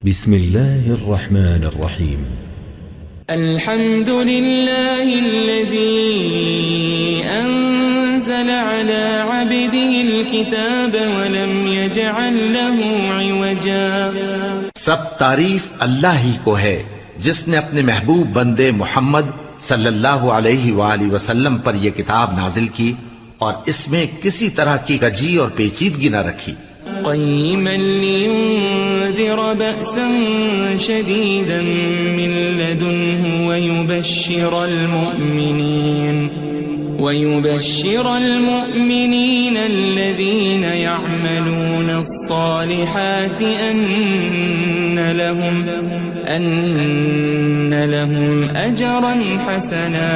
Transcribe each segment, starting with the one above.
بسم الله الرحمن الرحيم. الحمد لله الذي أنزل على عبده الكتاب ولم يجعل له عوجا. سب تعریف اللہ ہی کو ہے جس نے اپنے محبوب بندے محمد صلی اللہ علیہ وآلہ وسلم پر یہ کتاب نازل کی اور اس میں کسی طرح کی کجی اور پیچیدگی نہ رکھی. قيما لينذر بأسا شديدا من لدنه ويبشر المؤمنين الذين يعملون الصالحات أن لهم أجرا حسنا.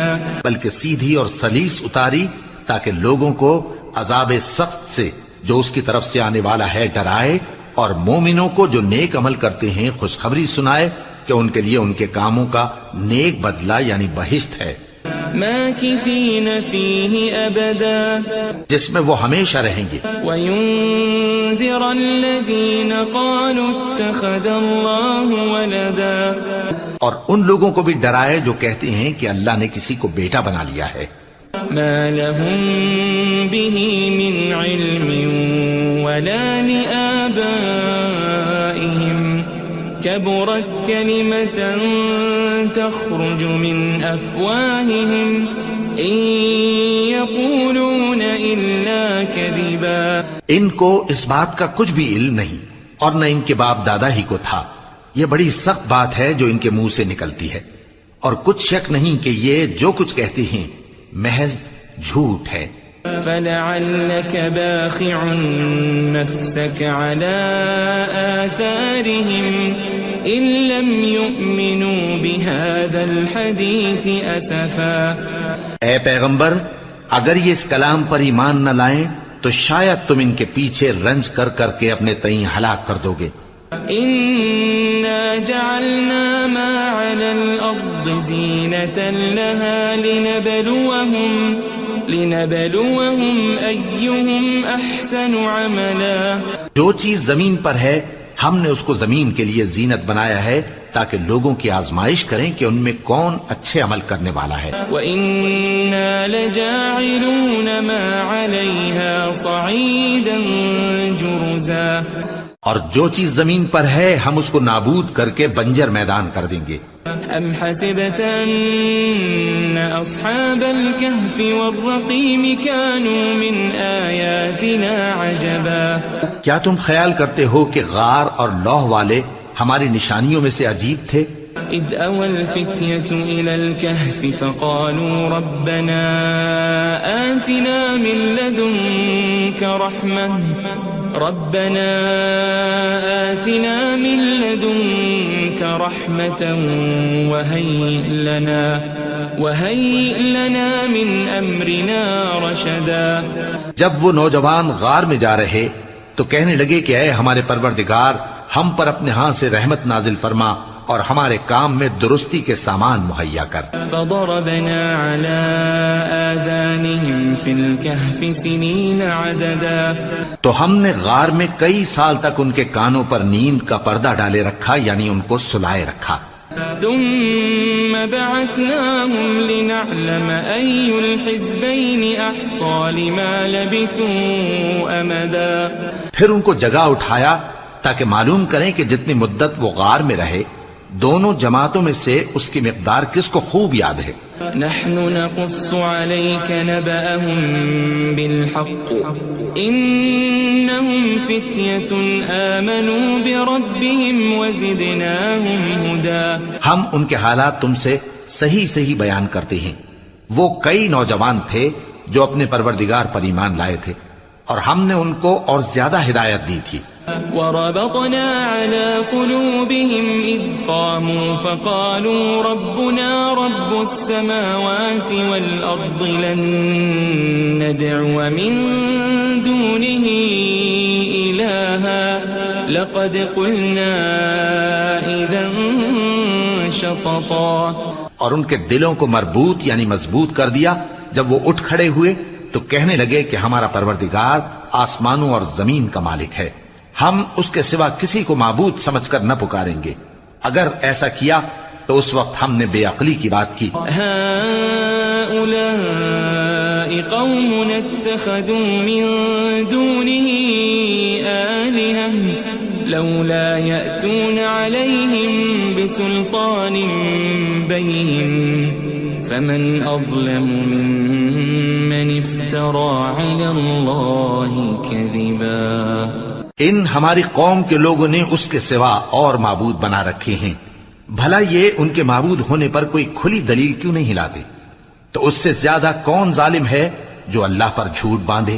بلکہ سیدھی اور سلیس اتاری تاکہ لوگوں کو عذاب سخت سے جو اس کی طرف سے آنے والا ہے ڈرائے، اور مومنوں کو جو نیک عمل کرتے ہیں خوشخبری سنائے کہ ان کے لیے ان کے کاموں کا نیک بدلہ یعنی بہشت ہے، ماکثین فیہ ابدا، جس میں وہ ہمیشہ رہیں گے. وینذر الذین قالوا اتخذ اللہ ولدا، اور ان لوگوں کو بھی ڈرائے جو کہتے ہیں کہ اللہ نے کسی کو بیٹا بنا لیا ہے. ما لهم به من علم ولا لآبائهم كبرت كلمة تخرج من أفواههم إن يقولون إلا كذبا. ان کو اس بات کا کچھ بھی علم نہیں اور نہ ان کے باپ دادا ہی کو تھا. یہ بڑی سخت بات ہے جو ان کے منہ سے نکلتی ہے، اور کچھ شک نہیں کہ یہ جو کچھ کہتے ہیں محض جھوٹ ہے. فلعلك باخع نفسك على آثارهم إن لم يؤمنوا بهذا الحديث أسفا. اے پیغمبر، اگر یہ اس کلام پر ایمان نہ لائیں تو شاید تم ان کے پیچھے رنج کر کر کے اپنے تئیں ہلاک کر دو گے. إنا جعلنا ما على الأرض زينة لها لنبلوهم أيهم أحسن عملا. جو چیز زمین پر ہے ہم نے اس کو زمین کے لیے زینت بنایا ہے تاکہ لوگوں کی آزمائش کریں کہ ان میں کون اچھے عمل کرنے والا ہے. وَإِنَّا لَجَاعِلُونَ مَا عَلَيْهَا صَعِيدًا جُرُزًا. اور جو چیز زمین پر ہے ہم اس کو نابود کر کے بنجر میدان کر دیں گے. ام حسبت ان اصحاب الكهف والرقيم كانوا من آیاتنا عجبا. کیا تم خیال کرتے ہو کہ غار اور لوح والے ہماری نشانیوں میں سے عجیب تھے؟ اذ اوى الفتية الى الكهف فقالوا ربنا آتنا من لدنك رحمة وهيئ لنا من امرنا رشدا. جب وہ نوجوان غار میں جا رہے تو کہنے لگے کہ اے ہمارے پروردگار، ہم پر اپنے ہاں سے رحمت نازل فرما اور ہمارے کام میں درستی کے سامان مہیا کر. فضربنا على آذانهم في الكهف سنين عددا. تو ہم نے غار میں کئی سال تک ان کے کانوں پر نیند کا پردہ ڈالے رکھا، یعنی ان کو سلائے رکھا. ثم بعثناهم لنعلم أي الحزبين أحصى لما لبثوا أمدا. پھر ان کو جگہ اٹھایا تاکہ معلوم کریں کہ جتنی مدت وہ غار میں رہے دونوں جماعتوں میں سے اس کی مقدار کس کو خوب یاد ہے. نحن نقص عليك نبأهم بالحق إنهم فتية آمنوا بربهم وزدناهم هدى. ہم ان کے حالات تم سے صحیح بیان کرتے ہیں. وہ کئی نوجوان تھے جو اپنے پروردگار پر ایمان لائے تھے اور ہم نے ان کو اور زیادہ ہدایت دی تھی. وربطنا على قلوبهم إذ قاموا فقالوا ربنا رب السماوات والأرض لن ندعو من دونه إلها لقد قلنا إذا شططا. اور ان کے دلوں کو مربوط یعنی مضبوط کر دیا. جب وہ اٹھ کھڑے ہوئے تو کہنے لگے کہ ہمارا پروردگار آسمانوں اور زمین کا مالک ہے، ہم اس کے سوا کسی کو معبود سمجھ کر نہ پکاریں گے. اگر ایسا کیا تو اس وقت ہم نے بے عقلی کی بات کی. هؤلاء قوم اتخذوا من دونه آلهة لولا يأتون عليهم بسلطان بين فمن أظلم ممن افترى على الله كذبا. ان ہماری قوم کے لوگوں نے اس کے سوا اور معبود بنا رکھے ہیں. بھلا یہ ان کے معبود ہونے پر کوئی کھلی دلیل کیوں نہیں لاتے؟ تو اس سے زیادہ کون ظالم ہے جو اللہ پر جھوٹ باندھے؟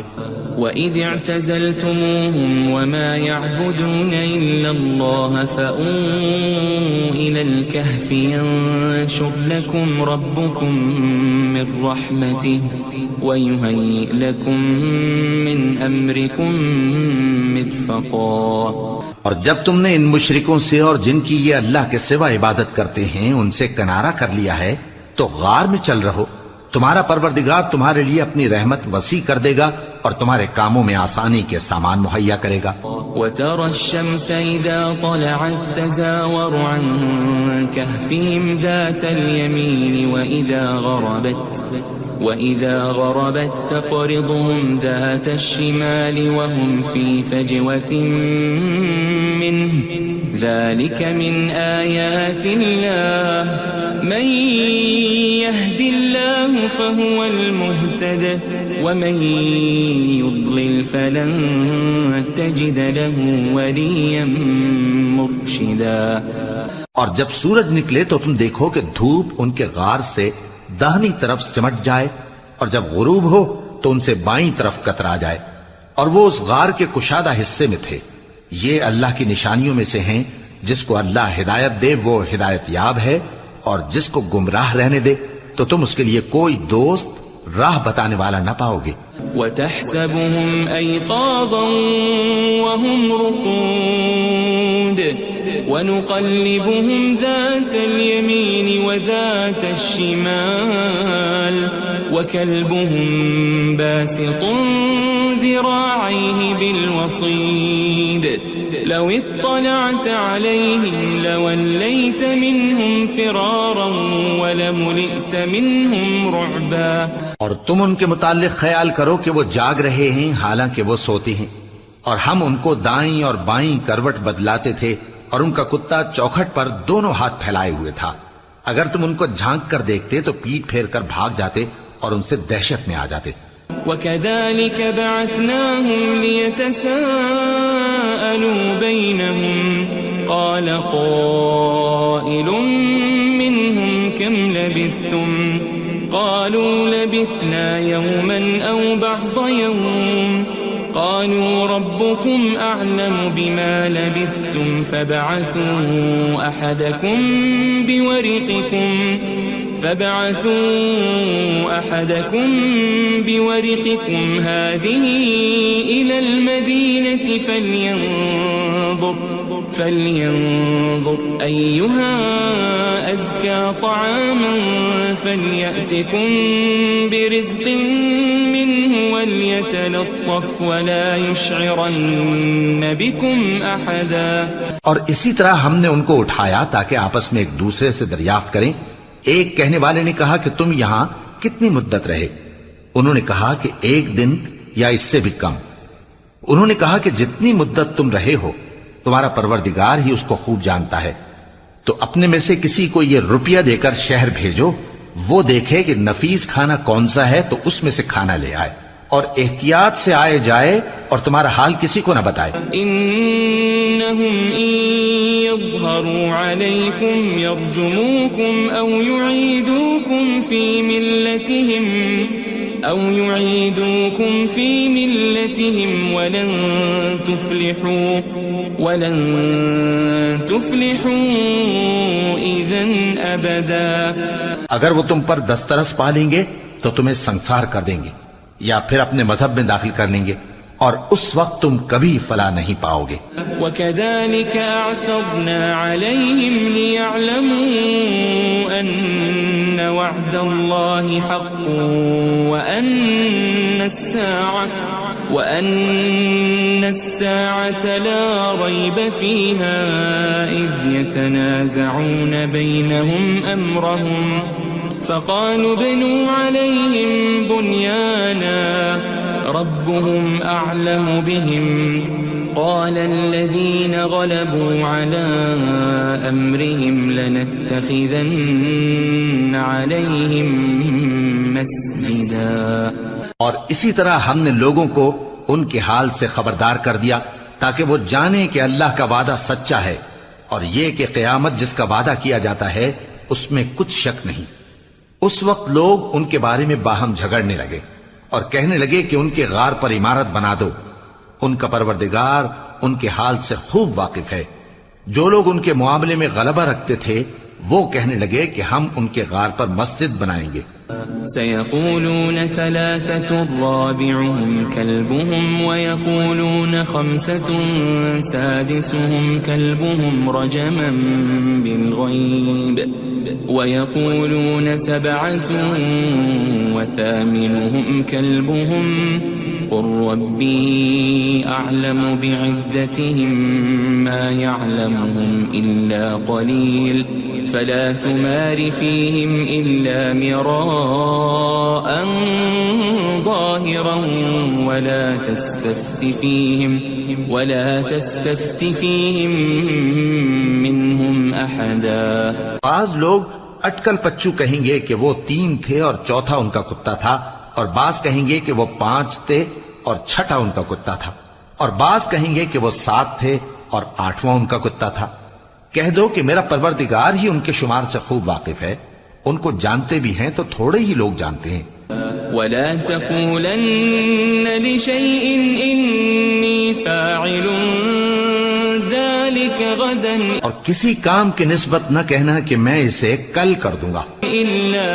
وَإِذِ اعْتَزَلْتُمُوهُمْ وَمَا يَعْبُدُونَ إِلَّا اللَّهَ فَأْوُوا إِلَى الْكَهْفِ يَنشُرْ لَكُمْ رَبُّكُمْ مِنْ رَحْمَتِهِ وَيُهَيِّئْ لَكُمْ مِنْ أَمْرِكُمْ مِرْفَقًا. اور جب تم نے ان مشرکوں سے اور جن کی یہ اللہ کے سوا عبادت کرتے ہیں ان سے کنارہ کر لیا ہے تو غار میں چل رہو. تمہارا پروردگار تمہارے لیے اپنی رحمت وسیع کر دے گا اور تمہارے کاموں میں آسانی کے سامان مہیا کرے گا. وَتَرَى الشَّمْسَ إِذَا طَلَعَتْ تَزَاوَرُ عَنْ كَهْفِهِمْ ذَاتَ الْيَمِينِ وَإِذَا غَرَبَتْ تَقْرِضُهُمْ ذَاتَ الشِّمَالِ وَهُمْ فِي فَجْوَةٍ مِّنْهُ ذَلِكَ مِنْ آيَاتِ اللَّهِ مَنْ يَهْدِ اللَّهُ فَهُوَ الْمُهْتَدِ وَمَنْ يُضْلِلْ فَلَنْ تَجِدَ لَهُ وَلِيًّا مُرْشِدًا. اور جب سورج نکلے تو تم دیکھو کہ دھوپ ان کے غار سے داہنی طرف سمٹ جائے اور جب غروب ہو تو ان سے بائیں طرف کترا جائے اور وہ اس غار کے کشادہ حصے میں تھے. یہ اللہ کی نشانیوں میں سے ہیں. جس کو اللہ ہدایت دے وہ ہدایت یاب ہے اور جس کو گمراہ رہنے دے تو تم اس کے لیے کوئی دوست راہ بتانے والا نہ پاؤ گے. وَتَحْسَبُهُمْ أَيْقَاظًا وَهُمْ رُقُودٌ وَنُقَلِّبُهُمْ ذَاتَ الْيَمِينِ وَذَاتَ الشِّمَالِ وَكَلْبُهُمْ بَاسِطٌ ذِرَاعَيْهِ بِالْوَصِيدِ لَوِ اطَّلَعْتَ عَلَيْهِمْ لَوَلَّيْتَ مِنْهُمْ فِرَارًا وَلَمُلِئْتَ مِنْهُمْ رُعْبًا. اور تم ان کے متعلق خیال کرو کہ وہ جاگ رہے ہیں حالانکہ وہ سوتے ہیں اور ہم ان کو دائیں اور بائیں کروٹ بدلاتے تھے اور ان کا کتا چوکھٹ پر دونوں ہاتھ پھیلائے ہوئے تھا. اگر تم ان کو جھانک کر دیکھتے تو پیٹ پھیر کر بھاگ جاتے اور ان سے دہشت میں آ جاتے. وَكَذَلِكَ بَعَثْنَاهُمْ لِيَتَسَاءَلُوا بَيْنَهُمْ قَالَ قَائِلٌ مِّنْهُمْ كَمْ لَبِثْتُمْ قَالُوا لَبِثْنَا يَوْمًا أَوْ بَعْضَ يَوْمٍ قَالُوا رَبُّكُمْ أَعْلَمُ بِمَا لَبِثْتُمْ فَابْعَثُوا أَحَدَكُمْ بِوَرِقِكُمْ هَذِهِ إِلَى الْمَدِينَةِ فَلْيَنظُرْ أَيُّهَا أَزْكَى طَعَامًا فَلْيَأْتِكُمْ بِرِزْقٍ مِّنْهُ وَلْيَتَلَطَّفْ وَلَا يُشْعِرَنَّ بِكُمْ أَحَدًا. اور اسی طرح ہم نے ان کو اٹھایا تاکہ آپس میں ایک دوسرے سے دریافت کریں. ایک کہنے والے نے کہا کہ تم یہاں کتنی مدت رہے؟ انہوں نے کہا کہ 1 دن یا اس سے بھی کم. انہوں نے کہا کہ جتنی مدت تم رہے ہو تمہارا پروردگار ہی اس کو خوب جانتا ہے. تو اپنے میں سے کسی کو یہ روپیہ دے کر شہر بھیجو، وہ دیکھے کہ نفیس کھانا کون سا ہے تو اس میں سے کھانا لے آئے اور احتیاط سے آئے جائے اور تمہارا حال کسی کو نہ بتائے. انہم ان یظہروا علیکم یرجموکم او یعیدوکم فی ملتہم ولن تفلحوا اذن ابدا. اگر وہ تم پر دسترس پا لیں گے تو تمہیں سنسار کر دیں گے یا پھر اپنے مذہب میں داخل کر لیں گے اور اس وقت تم کبھی فلاح نہیں پاؤ گے. وَكَذَلِكَ أَعْثَرْنَا عَلَيْهِمْ لِيَعْلَمُوا أَنَّ وَعْدَ اللَّهِ حَقٌّ وَأَنَّ وأن الساعة لا ريب فيها إذ يتنازعون بينهم أمرهم فقالوا ابنوا عليهم بنيانا ربهم أعلم بهم قال الذين غلبوا على أمرهم لنتخذن عليهم مسجدا. اور اسی طرح ہم نے لوگوں کو ان کے حال سے خبردار کر دیا تاکہ وہ جانیں کہ اللہ کا وعدہ سچا ہے اور یہ کہ قیامت جس کا وعدہ کیا جاتا ہے اس میں کچھ شک نہیں. اس وقت لوگ ان کے بارے میں باہم جھگڑنے لگے اور کہنے لگے کہ ان کے غار پر عمارت بنا دو. ان کا پروردگار ان کے حال سے خوب واقف ہے. جو لوگ ان کے معاملے میں غلبہ رکھتے تھے وہ کہنے لگے کہ ہم ان کے غار پر مسجد بنائیں گے. سيقولون ثلاثة رابعهم كلبهم ويقولون خمسة سادسهم كلبهم رجما بالغيب ويقولون سبعة وثامنهم كلبهم قل ربي أعلم بعدتهم ما يعلمهم إلا قليل فلا تمار فيهم إلا مراء ظاهرا ولا تستفت فيهم منهم أحدا. بعض لوگ اٹکل پچو کہیں گے کہ وہ 3 تھے اور چوتھا ان کا کتا تھا، اور بعض کہیں گے کہ وہ 5 تھے اور چھٹا ان کا کتا تھا، اور بعض کہیں گے کہ وہ 7 تھے اور 8واں ان کا کتا تھا. کہہ دو کہ میرا پروردگار ہی ان کے شمار سے خوب واقف ہے، ان کو جانتے بھی ہیں تو تھوڑے ہی لوگ جانتے ہیں. ولا تقولن لشيء إني فاعل ذلك غدا اور کسی کام کی نسبت نہ کہنا کہ میں اسے کل کر دوں گا إلا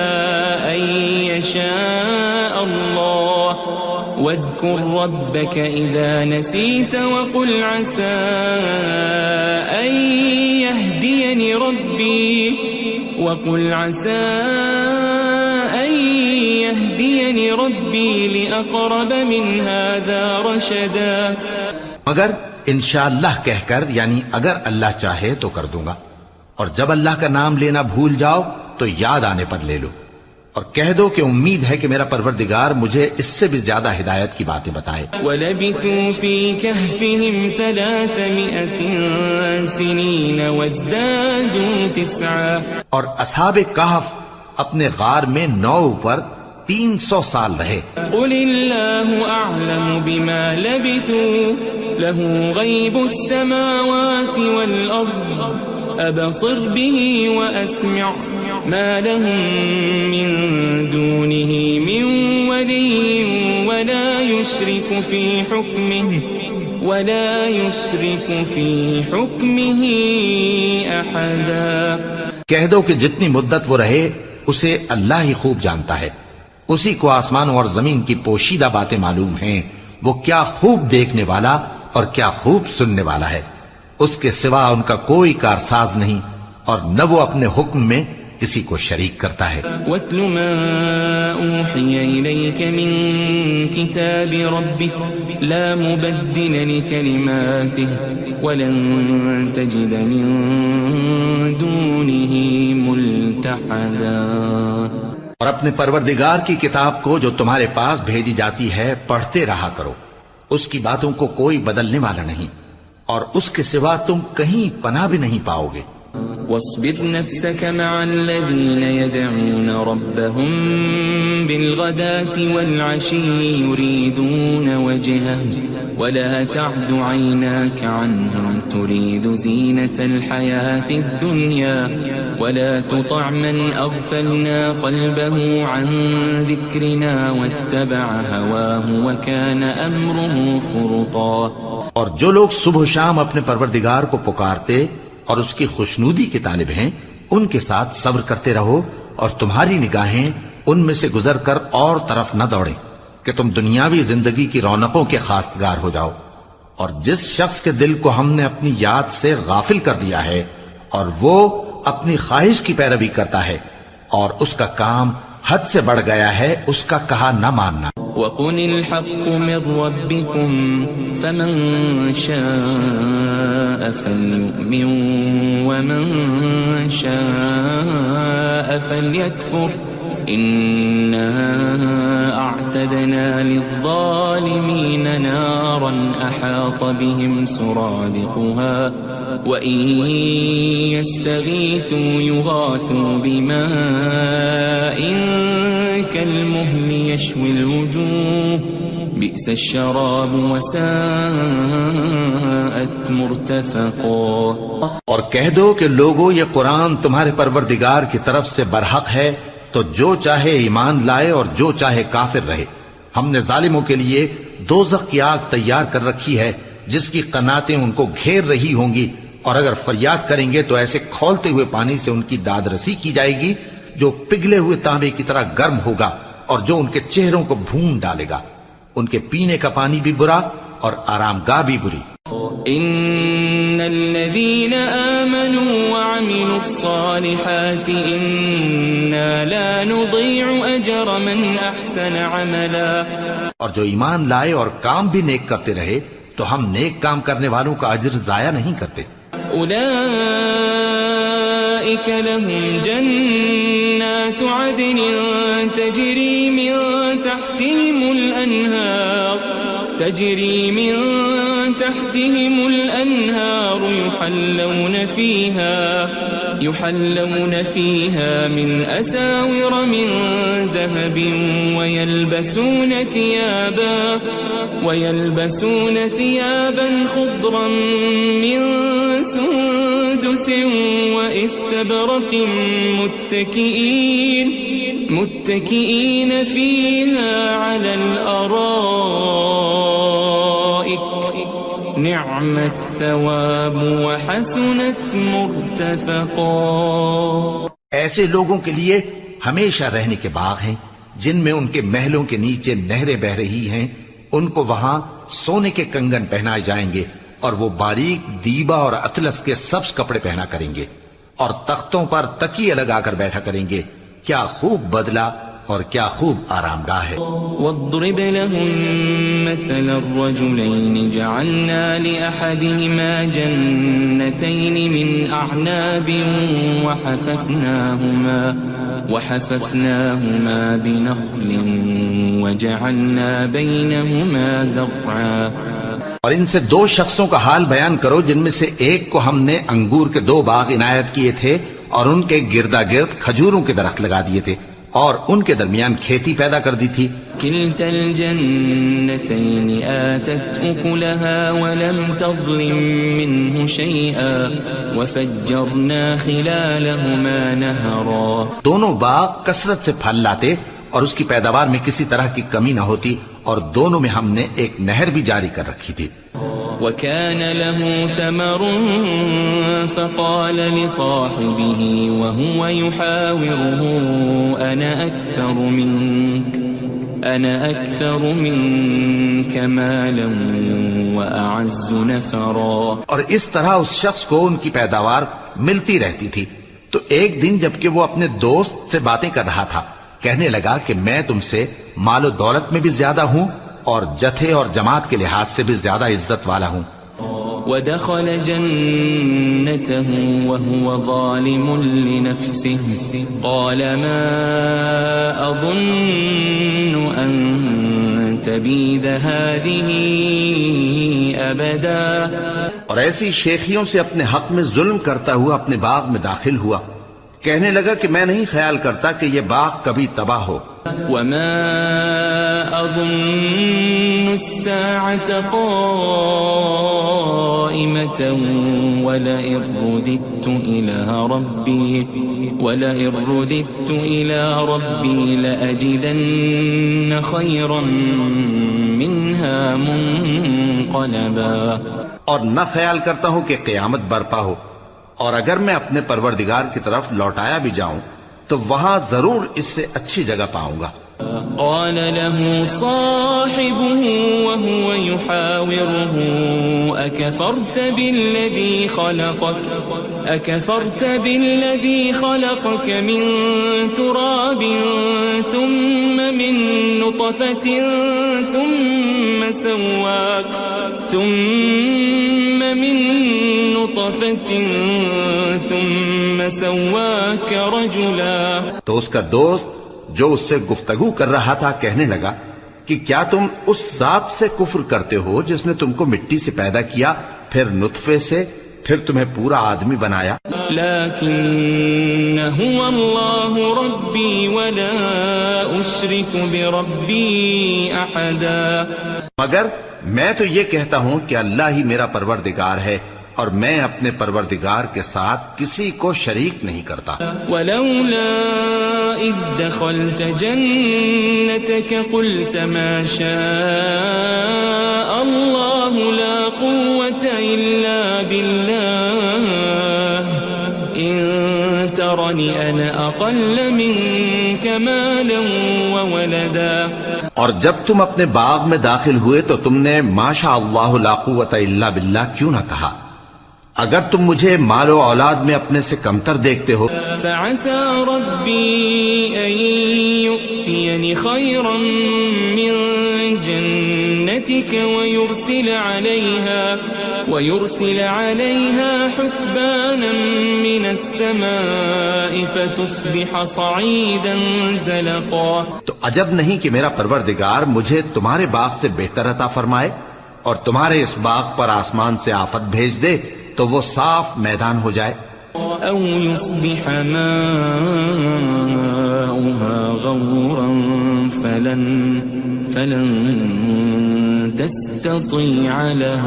أن يشاء الله واذكر ربك إذا نسيت وقل عسى أن يهديني ربي لأقرب من هذا رشدا. مگر انشاءاللہ کہہ کر، یعنی اگر اللہ چاہے تو کر دوں گا، اور جب اللہ کا نام لینا بھول جاؤ تو یاد آنے پر لے لو، اور کہہ دو کہ امید ہے کہ میرا پروردگار مجھے اس سے بھی زیادہ ہدایت کی باتیں بتائے. وَلَبِثُوا فِي كَهْفِهِمْ 300 سِنِينَ وَازْدَادُوا 9. اور اصحاب کہف اپنے غار میں 9 پر 300 سال رہے. قُلِ اللَّهُ أَعْلَمُ بِمَا لَبِثُوا لَهُ غَيْبُ السَّمَاوَاتِ وَالْأَرْضِ أَبْصِرْ بِهِ وَأَسْمِعْ مَا لَهُم مِّن دُونِهِ مِن وَلِيٍّ وَلَا يُشْرِكُ فِي حُكْمِهِ أَحَدًا. کہہ دو کہ جتنی مدت وہ رہے اسے اللہ ہی خوب جانتا ہے، اسی کو آسمانوں اور زمین کی پوشیدہ باتیں معلوم ہیں، وہ کیا خوب دیکھنے والا اور کیا خوب سننے والا ہے. اس کے سوا ان کا کوئی کارساز نہیں، اور نہ وہ اپنے حکم میں کسی کو شریک کرتا ہے. وَاتْلُ مَا أُوحِيَ إِلَيْكَ مِن كِتَابِ رَبِّكَ لَا مُبَدِّلَ لِكَلِمَاتِهِ وَلَن تَجِدَ مِن دُونِهِ مُلْتَحَدًا. اور اپنے پروردگار کی کتاب کو جو تمہارے پاس بھیجی جاتی ہے پڑھتے رہا کرو، اس کی باتوں کو کوئی بدلنے والا نہیں، اور اس کے سوا تم کہیں پناہ بھی نہیں پاؤ گے. واصبر نفسك مع الذين يدعون ربهم بالغداة والعشي يريدون وجهه ولا تعد عيناك عنهم تريد زينة الحياة الدنيا ولا تطع من أغفلنا قلبه عن ذكرنا واتبع هواه وكان أمره فرطا. اور جو لوگ صبح و شام اپنے پروردگار کو پکارتے اور اس کی خوشنودی کے طالب ہیں ان کے ساتھ صبر کرتے رہو، اور تمہاری نگاہیں ان میں سے گزر کر اور طرف نہ دوڑیں کہ تم دنیاوی زندگی کی رونقوں کے خواستگار ہو جاؤ. اور جس شخص کے دل کو ہم نے اپنی یاد سے غافل کر دیا ہے اور وہ اپنی خواہش کی پیروی کرتا ہے اور اس کا کام حد سے بڑھ گیا ہے اس کا کہا نہ ماننا۔ وَقُلِ الْحَقُّ مِنْ رَبِّكُمْ فَمَنْ شَاءَ فَلْيُؤْمِنْ وَمَنْ شَاءَ فَلْيَكْفُرْ إِنَّا أَعْتَدْنَا لِلظَّالِمِينَ نَارًا أَحَاطَ بِهِمْ سُرَادِقُهَا وَإِنْ يَسْتَغِيثُوا يُغَاثُوا بِمَاءٍ كَالْمُهْلِ يَشْوِي الْوُجُوهَ بِئْسَ الشَّرَابُ وَسَاءَتْ مُرْتَفَقًا۔ اور کہہ دو کہ لوگو یہ قرآن تمہارے پروردگار کی طرف سے برحق ہے، تو جو چاہے ایمان لائے اور جو چاہے کافر رہے۔ ہم نے ظالموں کے لیے دوزخ کی آگ تیار کر رکھی ہے جس کی قناتیں ان کو گھیر رہی ہوں گی، اور اگر فریاد کریں گے تو ایسے کھولتے ہوئے پانی سے ان کی داد رسی کی جائے گی جو پگھلے ہوئے تانبے کی طرح گرم ہوگا اور جو ان کے چہروں کو بھون ڈالے گا۔ ان کے پینے کا پانی بھی برا اور آرام گاہ بھی بری۔ ان الذين آمنوا وعملوا الصالحات انا لا نضيع اجر من احسن عملا۔ اور جو ایمان لائے اور کام بھی نیک کرتے رہے تو ہم نیک کام کرنے والوں کا اجر ضائع نہیں کرتے۔ اولئك لهم جنات عدن تجري من تحتهم الأنهار يحلون فيها من أساور من ذهب ويلبسون ثيابا خضرا من سندس واستبرق متكئين فيها على الأرائك نعم الثواب وحسنت مرتفقا۔ ایسے لوگوں کے لیے ہمیشہ رہنے کے باغ ہیں جن میں ان کے محلوں کے نیچے نہریں بہ رہی ہیں، ان کو وہاں سونے کے کنگن پہنائے جائیں گے اور وہ باریک دیبا اور اطلس کے سبز کپڑے پہنا کریں گے اور تختوں پر تکیے لگا کر بیٹھا کریں گے۔ کیا خوب بدلہ اور کیا خوب آرام گاہ ہے۔ واضرب لهم مثل الرجلين جعلنا لأحدهما جنتين من أعناب وحففناهما بنخل وجعلنا بينهما زرعا۔ اور ان سے دو شخصوں کا حال بیان کرو جن میں سے ایک کو ہم نے انگور کے 2 باغ عنایت کیے تھے اور ان کے گردا گرد کھجوروں کے درخت لگا دیے تھے اور ان کے درمیان کھیتی پیدا کر دی تھی۔ كلتا الجنتين آتت أكلها ولم تظلم منه شيئا وفجرنا خلالهما نهرا۔ دونوں باغ کثرت سے پھل لاتے اور اس کی پیداوار میں کسی طرح کی کمی نہ ہوتی، اور دونوں میں ہم نے ایک نہر بھی جاری کر رکھی تھی۔ وكان له ثمر فقال لصاحبه وهو يحاوره أنا أكثر منك مالا وأعز نفرا۔ اور اس طرح اس شخص کو ان کی پیداوار ملتی رہتی تھی، تو ایک دن جبکہ وہ اپنے دوست سے باتیں کر رہا تھا کہنے لگا کہ میں تم سے مال و دولت میں بھی زیادہ ہوں اور جتھے اور جماعت کے لحاظ سے بھی زیادہ عزت والا ہوں۔ ودخل جنته وهو ظالم لنفسه قال ما أظن أن تبيد هذه أبدا۔ اور ایسی شیخیوں سے اپنے حق میں ظلم کرتا ہوا اپنے باغ میں داخل ہوا، کہنے لگا کہ میں نہیں خیال کرتا کہ یہ باغ کبھی تباہ ہو۔ وما أظن الساعة قائمة ولئن رددت إلى ربي لأجدن خيرا منها منقلبا۔ اور نہ خیال کرتا ہوں کہ قیامت برپا ہو، اور اگر میں اپنے پروردگار کی طرف لوٹایا بھی جاؤں تو وہاں ضرور اس سے اچھی جگہ پاؤں گا۔ قال له صاحبه وهو يحاوره أكفرت بالذي خلقك من تراب ثم من نطفة ثم سواك رجلا۔ تو اس کا دوست جو اس سے گفتگو کر رہا تھا کہنے لگا کہ کیا تم اس ذات سے کفر کرتے ہو جس نے تم کو مٹی سے پیدا کیا، پھر نطفے سے، پھر تمہیں پورا آدمی بنایا؟ لیکن هو اللہ ربی ولا اشرک بربی احدا، مگر میں تو یہ کہتا ہوں کہ اللہ ہی میرا پروردگار ہے اور میں اپنے پروردگار کے ساتھ کسی کو شریک نہیں کرتا۔ ولولا اذ دخلت جنتك قلت ما شاء الله لا قوة الا بالله ان ترني انا اقل منك مالا وولدا۔ اور جب تم اپنے باغ میں داخل ہوئے تو تم نے ما شاء اللہ لا قوت الا باللہ کیوں نہ کہا؟ اگر تم مجھے مال و اولاد میں اپنے سے کمتر دیکھتے ہو۔ فعسى ربي أن يؤتيني خيرا من جنتك ويرسل عليها حسبانا من السماء فتصبح صعيدا زلقا۔ تو عجب نہیں کہ میرا پروردگار مجھے تمہارے باغ سے بہتر عطا فرمائے اور تمہارے اس باغ پر آسمان سے آفت بھیج دے تو وہ صاف میدان ہو جائے۔ او يصبح ماؤها غورا فلن تستطيع له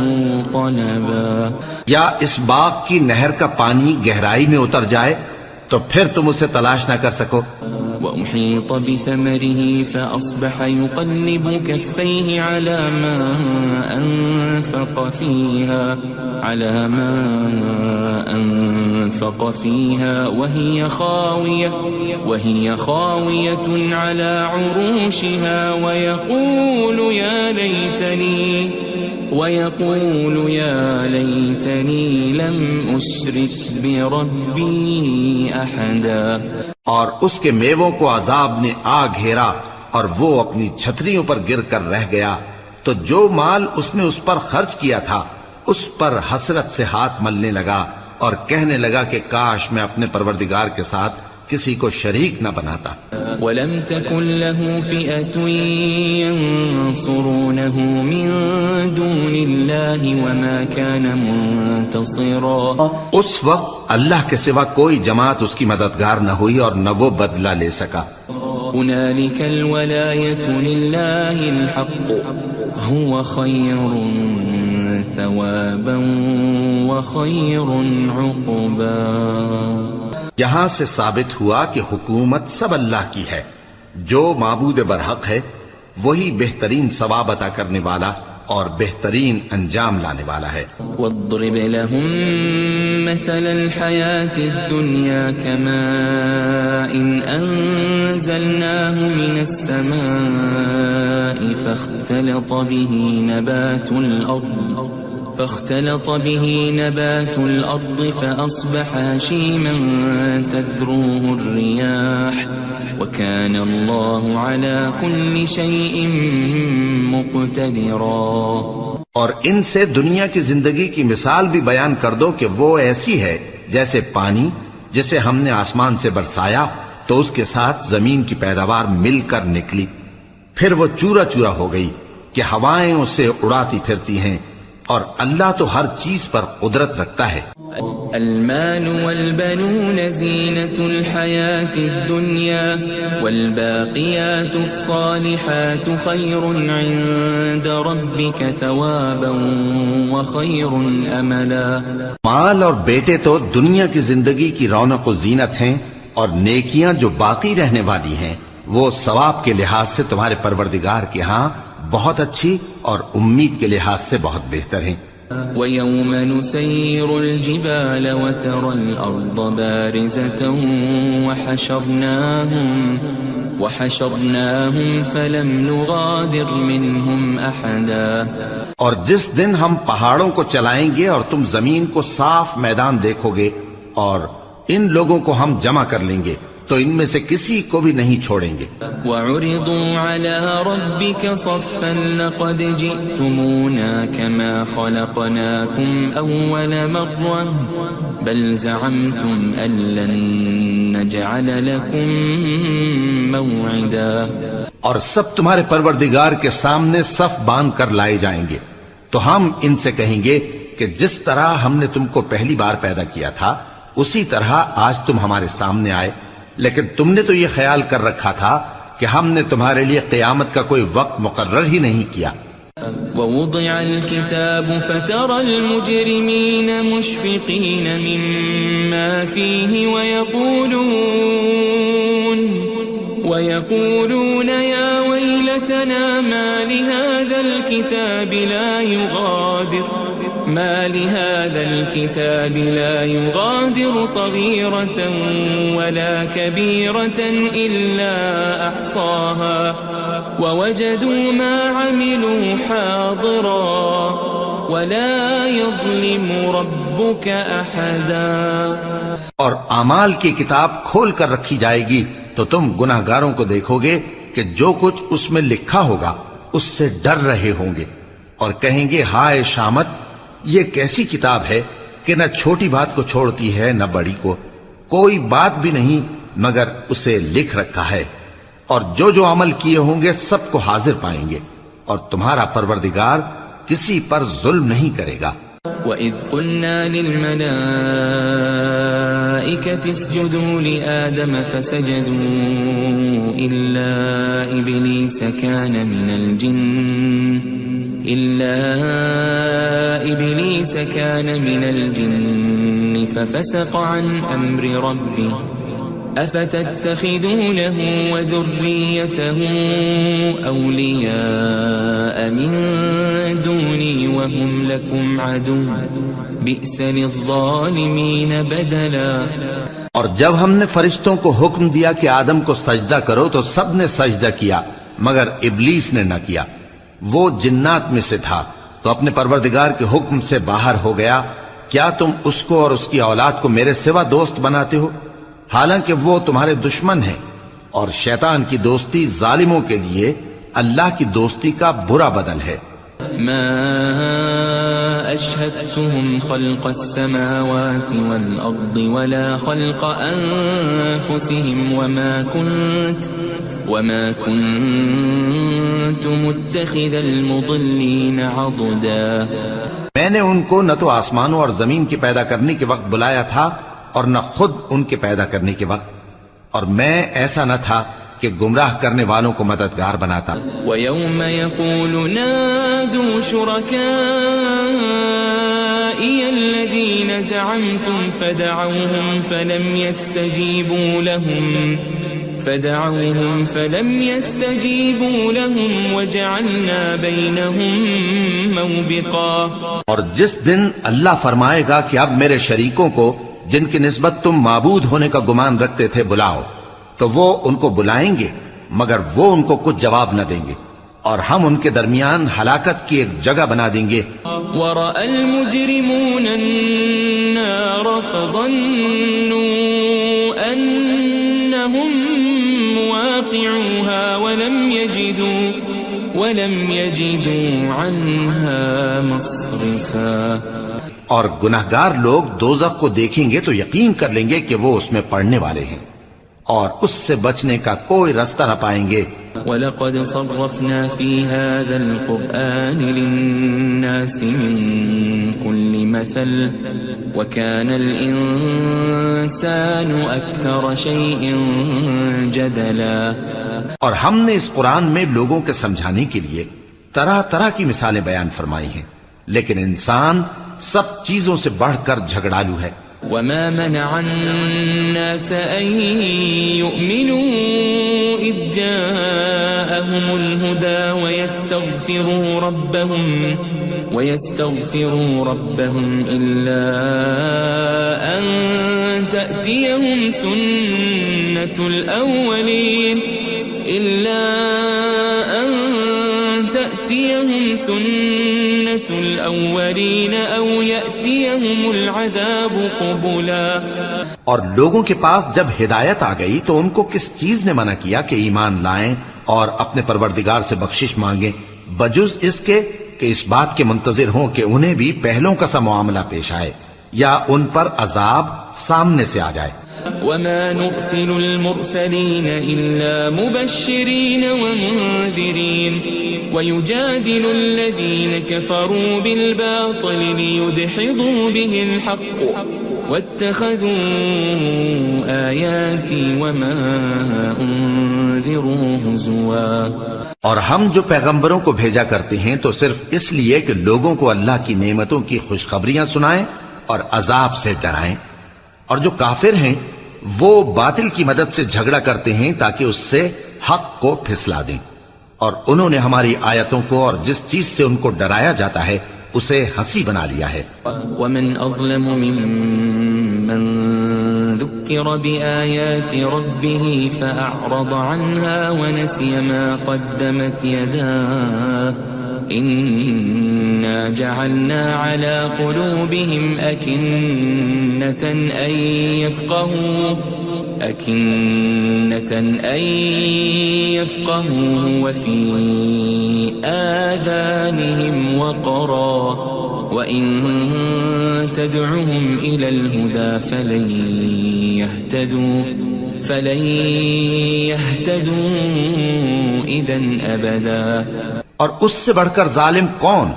طلبا، یا اس باغ کی نہر کا پانی گہرائی میں اتر جائے تو پھر تم اسے تلاش نہ کر سکو۔ وأحيط بثمره فأصبح يقلب كفيه على ما أنفق فيها وهي خاوية على عروشها ويقول يا ليتني لم أشرك بربي أحدا۔ اور اس کے میووں کو عذاب نے آ گھیرا اور وہ اپنی چھتریوں پر گر کر رہ گیا، تو جو مال اس نے اس پر خرچ کیا تھا اس پر حسرت سے ہاتھ ملنے لگا اور کہنے لگا کہ کاش میں اپنے پروردگار کے ساتھ کسی کو شریک نہ بناتا۔ وَلَمْ تَكُنْ لَهُ فِئَةٌ يَنصُرُونَهُ مِن دُونِ اللَّهِ وَمَا كَانَ مُنتَصِرًا۔ اس وقت اللہ کے سوا کوئی جماعت اس کی مددگار نہ ہوئی اور نہ وہ بدلہ لے سکا۔ هُنَالِكَ الْوَلَایَةُ لِلَّهِ الْحَقُّ هُوَ خَيْرٌ ثَوَابًا وَخَيْرٌ عُقْبًا۔ یہاں سے ثابت ہوا کہ حکومت سب اللہ کی ہے، جو معبود برحق ہے وہی بہترین ثواب عطا کرنے والا اور بہترین انجام لانے والا ہے۔ وَاضْرِبْ لَهُم مَّثَلَ الْحَيَاةِ الدُّنْيَا كَمَاءٍ أَنزَلْنَاهُ مِنَ السَّمَاءِ فاختلط به نبات الأرض فأصبح هشيما تذروه الرياح وكان الله على كل شيء مقتدرا۔ اور ان سے دنیا کی زندگی کی مثال بھی بیان کر دو کہ وہ ایسی ہے جیسے پانی جسے ہم نے آسمان سے برسایا تو اس کے ساتھ زمین کی پیداوار مل کر نکلی، پھر وہ چورا چورا ہو گئی کہ ہوائیں اسے اڑاتی پھرتی ہیں، اور اللہ تو ہر چیز پر قدرت رکھتا ہے۔ المال والبنون زینة الحیاة الدنیا والباقیات الصالحات خیر عند ربک ثوابا وخیر املا۔ مال اور بیٹے تو دنیا کی زندگی کی رونق و زینت ہیں، اور نیکیاں جو باقی رہنے والی ہیں وہ ثواب کے لحاظ سے تمہارے پروردگار کے ہاں بہت اچھی اور امید کے لحاظ سے بہت بہتر ہیں۔ ويوم نسير الجبال وترى الأرض بارزة وحشرناهم فلم نغادر منهم أحدا. اور جس دن ہم پہاڑوں کو چلائیں گے اور تم زمین کو صاف میدان دیکھو گے اور ان لوگوں کو ہم جمع کر لیں گے تو ان میں سے کسی کو بھی نہیں چھوڑیں گے. وَعُرِضُوا عَلَى رَبِّكَ صَفًّا لَقَدْ جِئْتُمُونَا كَمَا خَلَقْنَاكُمْ أَوَّلَ مَرَّةٍ بَلْ زَعَمْتُمْ أَن لَّن نَّجْعَلَ لَكُم مَّوْعِدًا. اور سب تمہارے پروردگار کے سامنے صف باندھ کر لائے جائیں گے تو ہم ان سے کہیں گے کہ جس طرح ہم نے تم کو پہلی بار پیدا کیا تھا اسی طرح آج تم ہمارے سامنے آئے، لیکن تم نے تو یہ خیال کر رکھا تھا کہ ہم نے تمہارے لیے قیامت کا کوئی وقت مقرر ہی نہیں کیا. ووضع الكتاب فترى المجرمين مشفقين مما فيه ويقولون يا ويلتنا ما لهذا الكتاب لا يغادر صغيرة ولا كبيرة إلا أحصاها ووجدوا ما عملوا حاضرا ولا يظلم ربك أحدا. اور اعمال کی کتاب کھول کر رکھی جائے گی تو تم گناہگاروں کو دیکھو گے کہ جو کچھ اس میں لکھا ہوگا اس سے ڈر رہے ہوں گے اور کہیں گے ہائے شامت، یہ کیسی کتاب ہے کہ نہ چھوٹی بات کو چھوڑتی ہے نہ بڑی کو، کوئی بات بھی نہیں مگر اسے لکھ رکھا ہے، اور جو عمل کیے ہوں گے سب کو حاضر پائیں گے، اور تمہارا پروردگار کسی پر ظلم نہیں کرے گا. وَإِذْ قُلْنَا لِلْمَلَائِكَةِ اسْجُدُوا لِآدَمَ فَسَجَدُوا إِلَّا إِبْلِيسَ كَانَ مِنَ الْجِنِّ فَفَسَقَ عَنْ أَمْرِ رَبِّهِ أَفَتَتَّخِذُونَهُ وَذُرِّيَّتَهُ أَوْلِيَاءَ مِن دُونِي وَهُمْ لَكُمْ عَدُوٌّ بِئْسَ لِلظَّالِمِينَ بَدَلًا. اور جب ہم نے فرشتوں کو حکم دیا کہ آدم کو سجدہ کرو تو سب نے سجدہ کیا مگر ابلیس نے نہ کیا، وہ جنات میں سے تھا تو اپنے پروردگار کے حکم سے باہر ہو گیا. کیا تم اس کو اور اس کی اولاد کو میرے سوا دوست بناتے ہو حالانکہ وہ تمہارے دشمن ہیں، اور شیطان کی دوستی ظالموں کے لیے اللہ کی دوستی کا برا بدل ہے. ما أشهدتهم خلق السماوات والأرض ولا خلق أنفسهم وما كنت متخذ المضلين عضدا. میں نے ان کو نہ تو آسمانوں اور زمین کے پیدا کرنے کے وقت بلایا تھا اور نہ خود ان کے پیدا کرنے کے وقت، اور میں ایسا نہ تھا کہ گمراہ کرنے والوں کو مددگار بناتا. وَيَوْمَ يَقُولُ نَادُوا شُرَكَائِيَ الَّذِينَ زَعَمْتُمْ فَلَمْ يَسْتَجِيبُوا لَهُمْ وَجَعَلْنَا بَيْنَهُمْ مَوْبِقًا. اور جس دن اللہ فرمائے گا کہ اب میرے شریکوں کو جن کی نسبت تم معبود ہونے کا گمان رکھتے تھے بلاؤ، تو وہ ان کو بلائیں گے مگر وہ ان کو کچھ جواب نہ دیں گے، اور ہم ان کے درمیان ہلاکت کی ایک جگہ بنا دیں گے. وَرَأَى الْمُجْرِمُونَ النَّارَ فَظَنُّوا أَنَّهُمْ مُوَاقِعُوهَا وَلَمْ يَجِدُوا عَنْهَا مَصْرِفًا. اور گناہگار لوگ دوزخ کو دیکھیں گے تو یقین کر لیں گے کہ وہ اس میں پڑنے والے ہیں اور اس سے بچنے کا کوئی راستہ نہ پائیں گے. وَلَقَدْ صَرَّفْنَا فِي هَذَا الْقُرْآنِ لِلنَّاسِ مِنْ كُلِّ مَثَلٍ وَكَانَ الْإِنسَانُ أَكْثَرَ شَيْءٍ جَدَلًا. اور ہم نے اس قرآن میں لوگوں کے سمجھانے کے لیے طرح طرح کی مثالیں بیان فرمائی ہیں، لیکن انسان سب چیزوں سے بڑھ کر جھگڑالو ہے. وَمَا مَنَعَ النَّاسَ أَن يُؤْمِنُوا إِذْ جَاءَهُمُ الْهُدَى ويستغفروا ربهم إلا أن تأتيهم سنة الأولين أو يأتيهم العذاب قبلا. اور لوگوں کے پاس جب ہدایت آ گئی تو ان کو کس چیز نے منع کیا کہ ایمان لائیں اور اپنے پروردگار سے بخشش مانگیں بجز اس کے کہ اس بات کے منتظر ہوں کہ انہیں بھی پہلوں کا سا معاملہ پیش آئے یا ان پر عذاب سامنے سے آ جائے. وما نرسل المرسلين إلا مبشرين ومنذرين ويجادل الذين كفروا بالباطل ليدحضوا به الحق واتخذوا آياتي وما أنذروا هزوا. اور ہم جو پیغمبروں کو بھیجا کرتے ہیں تو صرف اس لیے کہ لوگوں کو اللہ کی نعمتوں کی خوشخبریاں سنائیں اور عذاب سے ڈرائیں. اور جو کافر ہیں وہ باطل کی مدد سے جھگڑا کرتے ہیں تاکہ اس سے حق کو پھسلا دیں. اور انہوں نے ہماری آیتوں کو اور جس چیز سے ان کو ڈرایا جاتا ہے اسے ہنسی بنا لیا ہے. ومن اظلم ممن ذكر بآيات ربه فأعرض عنها ونسي ما قدمت يداه إنا جعلنا على قلوبهم أكنة أن يفقهوا وفي آذانهم وقرا وإن تدعهم إلى الهدى فلن يهتدوا إذا أبدا. اور اس سے بڑھ کر ظالم کون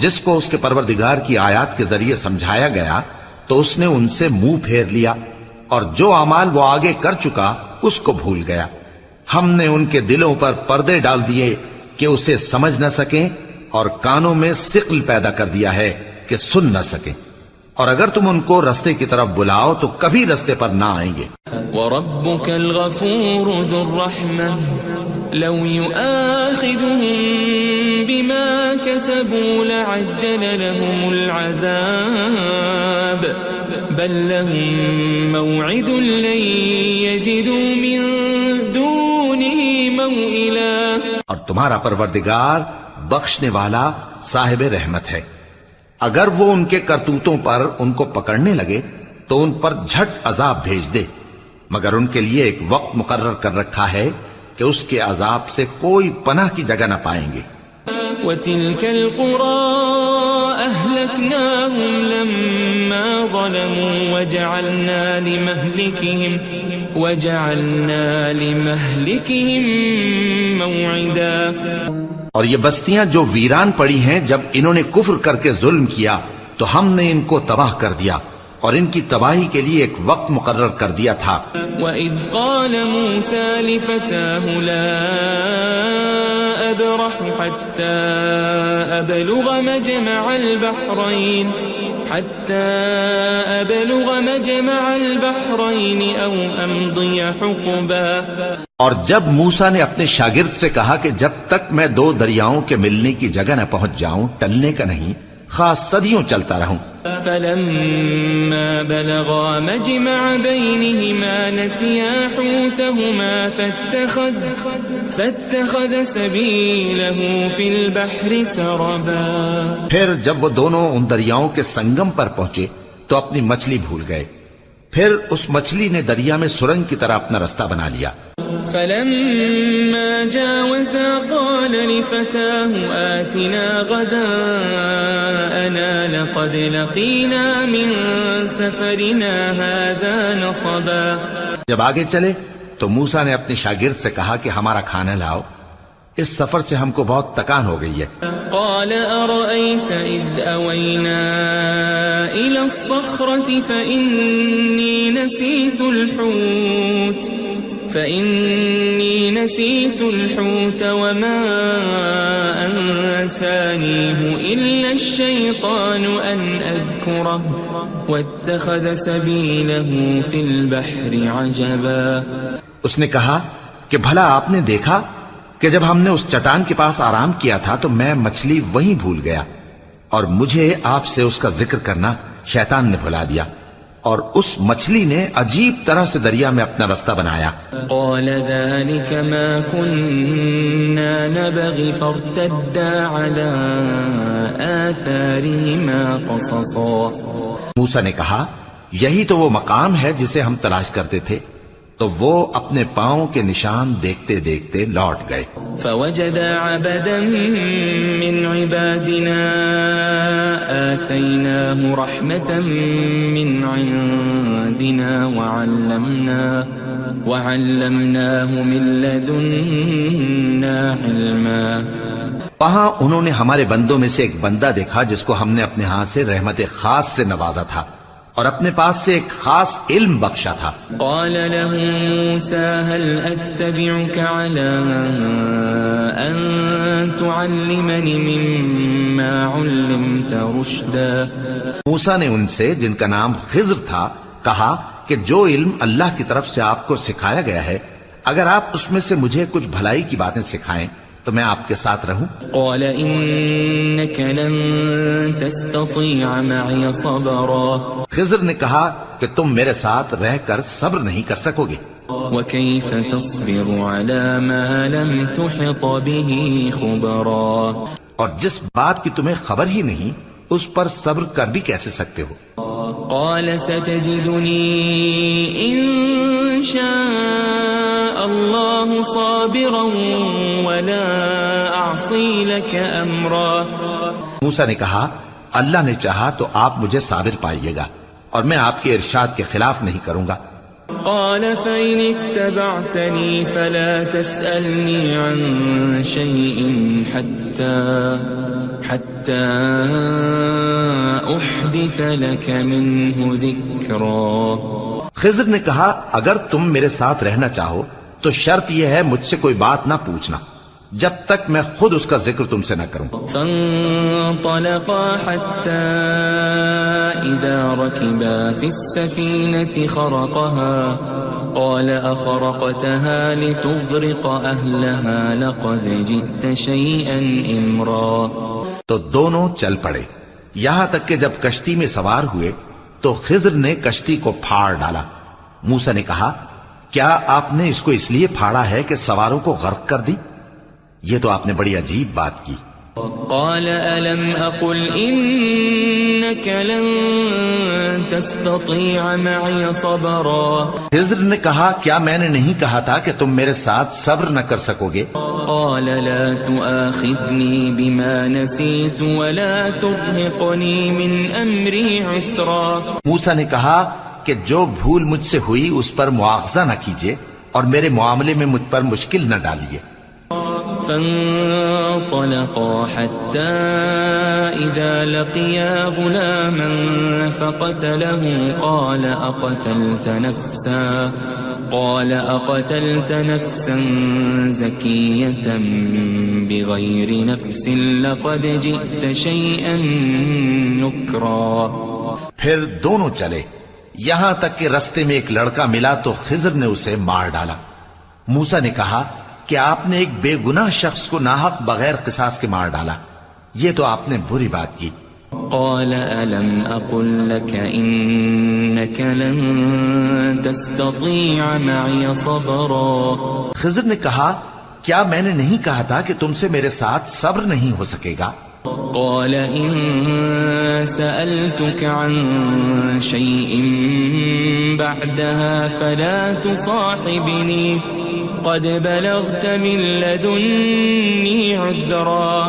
جس کو اس کے پروردگار کی آیات کے ذریعے سمجھایا گیا تو اس نے ان سے منہ پھیر لیا اور جو اعمال وہ آگے کر چکا اس کو بھول گیا. ہم نے ان کے دلوں پر پردے ڈال دیے کہ اسے سمجھ نہ سکیں اور کانوں میں ثقل پیدا کر دیا ہے کہ سن نہ سکیں. اور اگر تم ان کو رستے کی طرف بلاؤ تو کبھی رستے پر نہ آئیں گے. وَرَبُّكَ الْغَفُورُ ذُو الرَّحْمَةِ لَوْ يُؤَاخِذُهُم بِمَا كَسَبُوا لَعَجَّلَ لَهُمُ الْعَذَابَ بَل لَّهُم مَّوْعِدٌ لَّن يَجِدُوا مِن دُونِهِ مَوْئِلًا. اور تمہارا پروردگار بخشنے والا صاحب رحمت ہے. اگر وہ ان کے کرتوتوں پر ان کو پکڑنے لگے تو ان پر جھٹ عذاب بھیج دے مگر ان کے لیے ایک وقت مقرر کر رکھا ہے کہ اس کے عذاب سے کوئی پناہ کی جگہ نہ پائیں گے. وَتِلْكَ الْقُرَىٰ أَهْلَكْنَاهُمْ لَمَّا ظَلَمُوا وَجَعَلْنَا لِمَهْلِكِهِمْ مَوْعِدًا. اور یہ بستیاں جو ویران پڑی ہیں جب انہوں نے کفر کر کے ظلم کیا تو ہم نے ان کو تباہ کر دیا اور ان کی تباہی کے لیے ایک وقت مقرر کر دیا تھا. وَإِذْ قَالَ مُوسَى لِفَتَاهُ لَا أَبْرَحُ حَتَّى أَبْلُغَ مَجْمَعَ الْبَحْرَيْنِ أَوْ أَمْضِيَ حُقُبًا. اور جب موسیٰ نے اپنے شاگرد سے کہا کہ جب تک میں دو دریاؤں کے ملنے کی جگہ نہ پہنچ جاؤں ٹلنے کا نہیں خاص صدیوں چلتا رہوں. فَلَمَّا بَلَغَا مَجْمَعَ بَيْنِهِمَا نَسِيَا حُوتَهُمَا فَاتَّخَذَ سَبِيلَهُ فِي الْبَحْرِ سَرَبًا. پھر جب وہ دونوں ان دریاؤں کے سنگم پر پہنچے تو اپنی مچھلی بھول گئے. پھر اس مچھلی نے دریا میں سرنگ کی طرح اپنا رستہ بنا لیا. فَلَمَّا جَاوَزَا قَالَ لِفَتَاهُ آتِنَا غَدَاءَنَا لَقَدْ لَقِينَا مِن سَفَرِنَا هَذَا نَصَبًا. جب آگے چلے تو موسیٰ نے اپنے شاگرد سے کہا کہ ہمارا کھانا لاؤ اس سفر سے ہم کو بہت تکان ہو گئی ہے. قال أرأيت إذ أوينا إلى الصخرة فإني نسيت الحوت وما أنسانيه إلا الشيطان أن أذكره واتخذ سبيله في البحر عجبا. اس نے کہا کہ بھلا آپ نے دیکھا کہ جب ہم نے اس چٹان کے پاس آرام کیا تھا تو میں مچھلی وہیں بھول گیا اور مجھے آپ سے اس کا ذکر کرنا شیطان نے بھلا دیا، اور اس مچھلی نے عجیب طرح سے دریا میں اپنا رستہ بنایا۔ قال ذلك ما كنا نبغي فارتدا على آثارهما قصصا۔ موسیٰ نے کہا یہی تو وہ مقام ہے جسے ہم تلاش کرتے تھے، تو وہ اپنے پاؤں کے نشان دیکھتے دیکھتے لوٹ گئے۔ فوجد عبدا من عبادنا آتيناه رحمة من عندنا وعلمناه من لدنا علما۔ وہاں انہوں نے ہمارے بندوں میں سے ایک بندہ دیکھا جس کو ہم نے اپنے ہاں سے رحمت خاص سے نوازا تھا اور اپنے پاس سے ایک خاص علم بخشا تھا۔ قال له موسى هل أتبعك على أن تعلمني مما علمت رشدا۔ موسیٰ نے ان سے، جن کا نام خضر تھا، کہا کہ جو علم اللہ کی طرف سے آپ کو سکھایا گیا ہے، اگر آپ اس میں سے مجھے کچھ بھلائی کی باتیں سکھائیں تو میں آپ کے ساتھ رہوں۔ قال إنك لن تستطيع معي صبرا۔ خضر نے کہا کہ تم میرے ساتھ رہ کر صبر نہیں کر سکو گے۔ وكيف تصبر على ما لم تحط به خبرا۔ اور جس بات کی تمہیں خبر ہی نہیں اس پر صبر کر بھی کیسے سکتے ہو؟ قال ستجدني إن شاء الله صابرا ولا أعصي لك أمرا۔ موسیٰ نے کہا اللہ نے چاہا تو آپ مجھے صابر پائیے گا اور میں آپ کے ارشاد کے خلاف نہیں کروں گا۔ قال فإن اتبعتني فلا تسألني عن شيء حتى أحدث لك منه ذكرا۔ خضر نے کہا اگر تم میرے ساتھ رہنا چاہو تو شرط یہ ہے مجھ سے کوئی بات نہ پوچھنا جب تک میں خود اس کا ذکر تم سے نہ کروں۔ فانطلقا حتى إذا ركبا في السفينة خرقها قال أخرقتها لتغرق أهلها لقد جئت شيئا إمرا۔ تو دونوں چل پڑے یہاں تک کہ جب کشتی میں سوار ہوئے تو خضر نے کشتی کو پھاڑ ڈالا۔ موسیٰ نے کہا کیا آپ نے اس کو اس لیے پھاڑا ہے کہ سواروں کو غرق کر دی؟ یہ تو آپ نے بڑی عجیب بات کی۔ قال ألم أقل إنك لن تستطيع معي صبرا۔ خضر نے کہا کیا میں نے نہیں کہا تھا کہ تم میرے ساتھ صبر نہ کر سکو گے؟ قال لا تؤاخذني بما نسيت ولا ترهقني من أمري عسرا۔ موسیٰ نے کہا کہ جو بھول مجھ سے ہوئی اس پر مواخذہ نہ کیجیے اور میرے معاملے میں مجھ پر مشکل نہ ڈالیے۔ فانطلقا حتى إذا لقيا غلاما فقتله قال أقتلت نفسا زكية بغير نفس لقد جئت شيئا نكرا۔ پھر دونوں چلے یہاں تک کہ رستے میں ایک لڑکا ملا تو خضر نے اسے مار ڈالا۔ موسیٰ نے کہا کہ آپ نے ایک بے گناہ شخص کو ناحق بغیر قصاص کے مار ڈالا، یہ تو آپ نے بری بات کی۔ قال ألم أقل لك إنك لن تستطيع معي صبرا۔ خضر نے کہا کیا میں نے نہیں کہا تھا کہ تم سے میرے ساتھ صبر نہیں ہو سکے گا؟ قال إن سألتك عن شيء بعدها فلا تصاحبني قد بلغت من لدني عذرا۔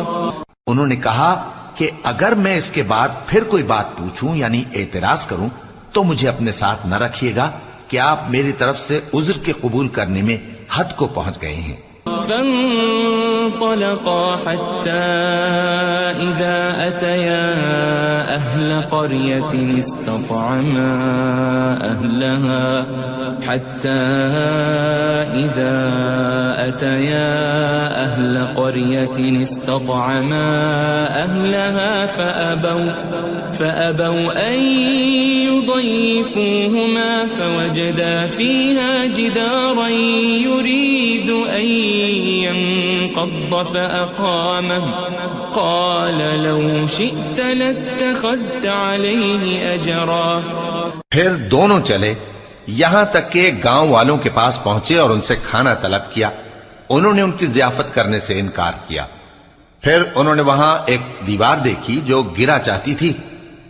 انہوں نے کہا کہ اگر میں اس کے بعد پھر کوئی بات پوچھوں یعنی اعتراض کروں تو مجھے اپنے ساتھ نہ رکھیے گا کہ آپ میری طرف سے عذر کے قبول کرنے میں حد کو پہنچ گئے ہیں۔ فانطلقا حتى إذا أتيا أهل قرية استطعما أهلها فأبوا أن يضيفوهما فوجدا فيها جدارا يريد أن انقض فأقامه قال لو شئت لاتخذت عليه أجرا. پھر دونوں چلے یہاں تک کہ گاؤں والوں کے پاس پہنچے اور ان سے کھانا طلب کیا. انہوں نے ان کی ضیافت کرنے سے انکار کیا. پھر انہوں نے وہاں ایک دیوار دیکھی جو گرا چاہتی تھی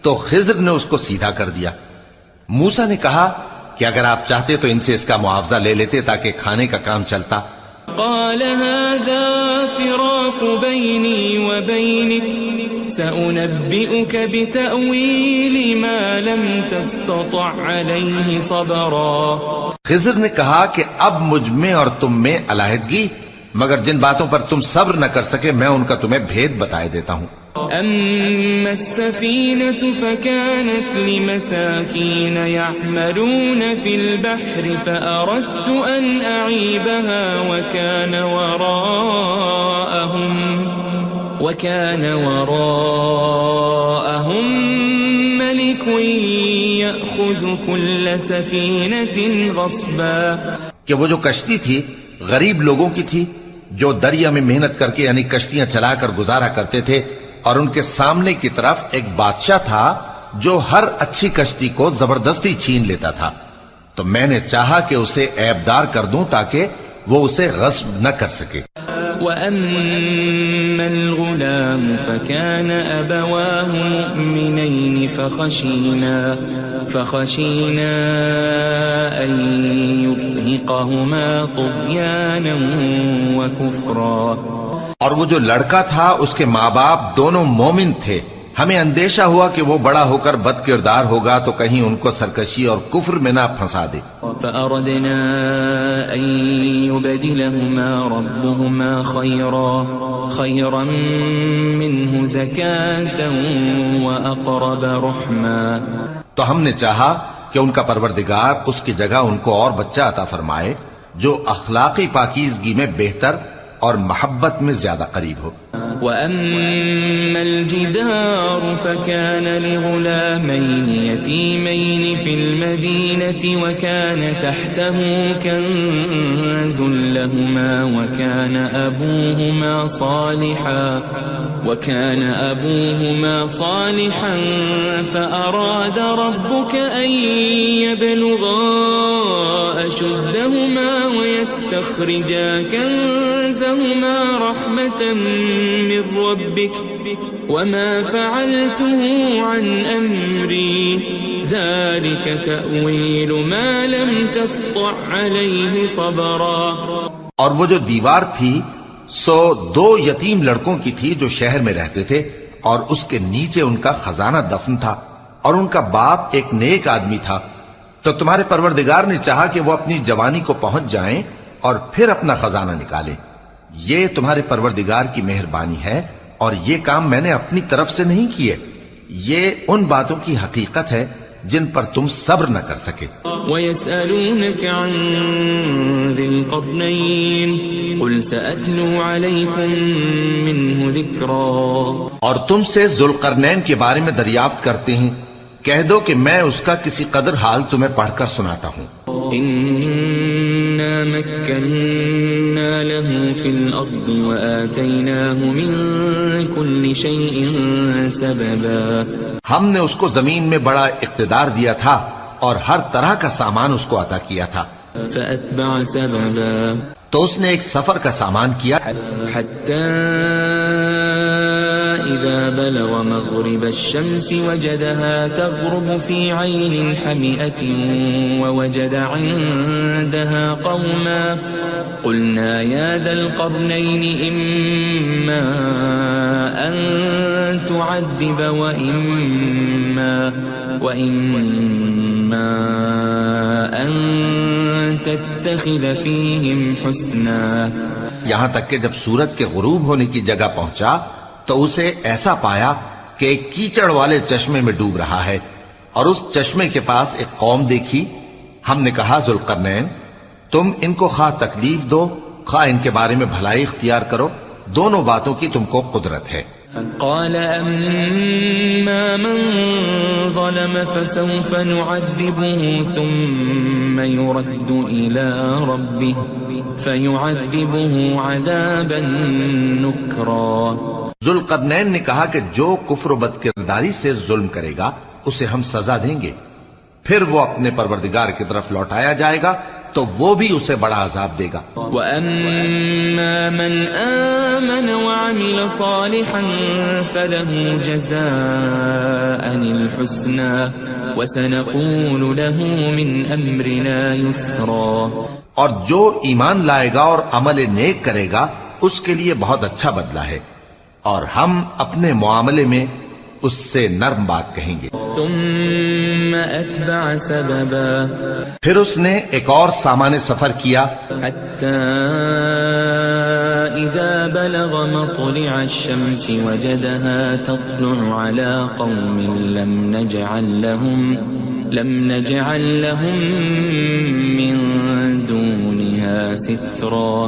تو خضر نے اس کو سیدھا کر دیا. موسیٰ نے کہا کہ اگر آپ چاہتے تو ان سے اس کا معاوضہ لے لیتے تاکہ کھانے کا کام چلتا. قال هذا فراق بيني وبينك سأنبئك بتأويل ما لم تستطع عليه صبرا. خضر نے کہا کہ اب مجھ میں اور تم میں علیحدگی، مگر جن باتوں پر تم صبر نہ کر سکے میں ان کا تمہیں بھید بتائے دیتا ہوں. أما السفينة فكانت لمساكين يعملون في البحر فأردت أن أعيبها وكان وراءهم ملك يأخذ كل سفينة غصبا. کہ وہ جو کشتی تھی غریب لوگوں کی تھی جو دریا میں محنت کر کے یعنی کشتیاں چلا کر گزارا کرتے تھے، اور ان کے سامنے کی طرف ایک بادشاہ تھا جو ہر اچھی کشتی کو زبردستی چھین لیتا تھا. تو میں نے چاہا کہ اسے عیبدار کر دوں تاکہ وہ اسے غصب نہ کر سکے. وَأَمَّا الْغُلَامُ فَكَانَ أَبَوَاهُ مُؤْمِنَيْنِ فَخَشِينَا أَن يُرْهِقَهُمَا طُغْيَانًا وَكُفْرًا. اور وہ جو لڑکا تھا اس کے ماں باپ دونوں مومن تھے، ہمیں اندیشہ ہوا کہ وہ بڑا ہو کر بد کردار ہوگا تو کہیں ان کو سرکشی اور کفر میں نہ پھنسا دے. فأردنا أن يبدلهما ربهما خيرا منه زكاة وأقرب رحما. تو ہم نے چاہا کہ ان کا پروردگار اس کی جگہ ان کو اور بچہ عطا فرمائے جو اخلاقی پاکیزگی میں بہتر اور محبت میں زیادہ قریب ہو. وَأَمَّا الْجِدَارُ فَكَانَ لِغُلَامَيْنِ يَتِيمَيْنِ فِي الْمَدِينَةِ وَكَانَ تَحْتَهُ كَنْزٌ لَهُمَا وَكَانَ أَبُوهُمَا صَالِحًا فَأَرَادَ رَبُّكَ أَنْ يَبْلُغَا أَشُدَّهُمَا وَيَسْتَخْرِجَا كَنْزَهُمَا رَحْمَةً من ربك وما فعلته عن أمري ذلك تأويل ما لم تسطع عليه صبرا. اور وہ جو دیوار تھی سو 2 یتیم لڑکوں کی تھی جو شہر میں رہتے تھے اور اس کے نیچے ان کا خزانہ دفن تھا اور ان کا باپ ایک نیک آدمی تھا. تو تمہارے پروردگار نے چاہا کہ وہ اپنی جوانی کو پہنچ جائیں اور پھر اپنا خزانہ نکالے. یہ تمہارے پروردگار کی مہربانی ہے اور یہ کام میں نے اپنی طرف سے نہیں کیے. یہ ان باتوں کی حقیقت ہے جن پر تم صبر نہ کر سکے. وَيَسْأَلُونَكَ عَنْ ذِي الْقَرْنَيْنِ قُلْ سَأَتْلُو عَلَيْكُمْ مِنْهُ ذِكْرًا. اور تم سے ذوالقرنین کے بارے میں دریافت کرتے ہیں، کہہ دو کہ میں اس کا کسی قدر حال تمہیں پڑھ کر سناتا ہوں. إِنَّا مَكَّنَّا لَهُ فِي الْأَرْضِ وَآتَيْنَاهُ مِنْ كُلِّ شَيْءٍ سَبَبًا. ہم نے اس کو زمین میں بڑا اقتدار دیا تھا اور ہر طرح کا سامان اس کو عطا کیا تھا. فَأَتْبَعَ سَبَبًا. تو اس نے ایک سفر کا سامان کیا حَتَّى إِذَا بَلَغَ مَغْرِبَ الشَّمْسِ وَجَدَهَا تَغْرُبُ فِي عَيْنٍ حَمِئَةٍ وَوَجَدَ عِندَهَا قَوْمًا قُلْنَا يَا ذَا الْقَرْنَيْنِ إِمَّا أَن تُعَذِّبَ وَإِمَّا أَن تَتَّخِذَ فِيهِمْ حُسْنًا. یہاں تک کہ جب سورج کے غروب ہونے کی جگہ پہنچا تو اسے ایسا پایا کہ ایک کیچڑ والے چشمے میں ڈوب رہا ہے اور اس چشمے کے پاس ایک قوم دیکھی. ہم نے کہا ذوالقرنین تم ان کو خواہ تکلیف دو خواہ ان کے بارے میں بھلائی اختیار کرو، دونوں باتوں کی تم کو قدرت ہے. قال أما من ظلم فسوف نعذبه ثم يرد إلى ربه فيعذبه عذابا نكرا. ذوالقرنین نے کہا کہ جو کفر و بد کرداری سے ظلم کرے گا اسے ہم سزا دیں گے، پھر وہ اپنے پروردگار کی طرف لوٹایا جائے گا تو وہ بھی اسے بڑا عذاب دے گا. وَأَمَّا مَنْ آمَنَ وَعَمِلَ صَالِحًا فَلَهُ جَزَاءً الْحُسْنَى وَسَنَقُولُ لَهُ مِنْ أَمْرِنَا يُسْرًا. اور جو ایمان لائے گا اور عمل نیک کرے گا اس کے لیے بہت اچھا بدلہ ہے، اور ہم اپنے معاملے میں اس سے نرم بات کہیں گے. ثم أتبع سببا. پھر اس نے ایک اور سامان سفر کیا حتى إذا بلغ مطلع الشمس وجدها تطلع على قوم لم نجعل لهم من دونها سترا.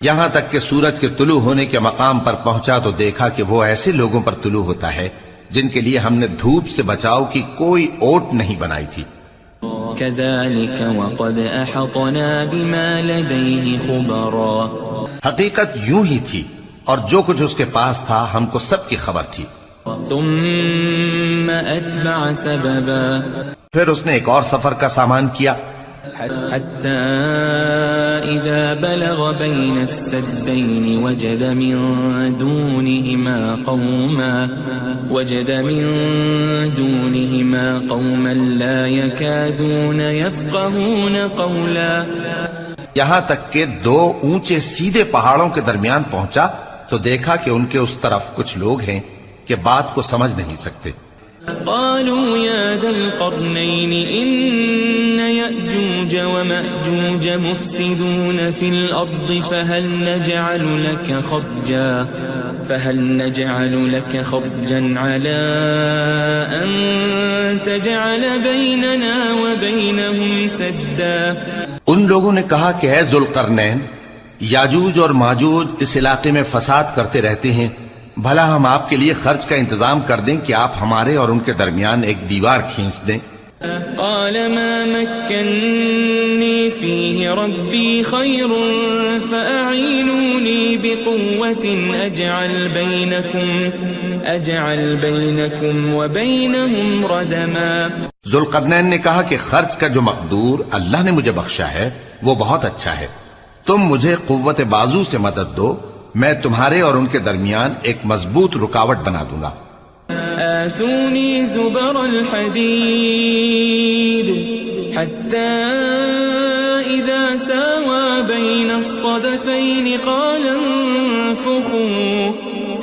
یہاں تک کہ سورج کے طلوع ہونے کے مقام پر پہنچا تو دیکھا کہ وہ ایسے لوگوں پر طلوع ہوتا ہے جن کے لیے ہم نے دھوپ سے بچاؤ کی کوئی اوٹ نہیں بنائی تھی. كذلك وقد أحطنا بما لديه خبرا. حقیقت یوں ہی تھی اور جو کچھ اس کے پاس تھا ہم کو سب کی خبر تھی. ثم أتبع سببا. پھر اس نے ایک اور سفر کا سامان کیا حتى إذا بلغ بين السدين وجد من دونهما قوما لا يكادون يفقهون قولا. یہاں تک کہ دو اونچے سیدھے پہاڑوں کے درمیان پہنچا تو دیکھا کہ ان کے اس طرف کچھ لوگ ہیں کہ بات کو سمجھ نہیں سکتے. قالوا يا ذا القرنين إن يأجوج ومأجوج مفسدون في الأرض فهل نجعل لك خرجا على أن تجعل بيننا وبينهم سدا. ان لوگوں نے کہا کہ اے ذوالقرنین، یاجوج اور ماجوج اس علاقے میں فساد کرتے رہتے ہیں، بھلا ہم آپ کے لیے خرچ کا انتظام کر دیں کہ آپ ہمارے اور ان کے درمیان ایک دیوار کھینچ دیں. قال ما مكنني فيه ربي خير فأعينوني بقوة أجعل بينكم وبينهم ردما. ذوالقرنین نے کہا کہ خرچ کا جو مقدور اللہ نے مجھے بخشا ہے وہ بہت اچھا ہے، تم مجھے قوت بازو سے مدد دو، میں تمہارے اور ان کے درمیان ایک مضبوط رکاوٹ بنا دوں گا. آتوني زبر الحديد حتى إذا ساوى بين الصدفين قال انفخوا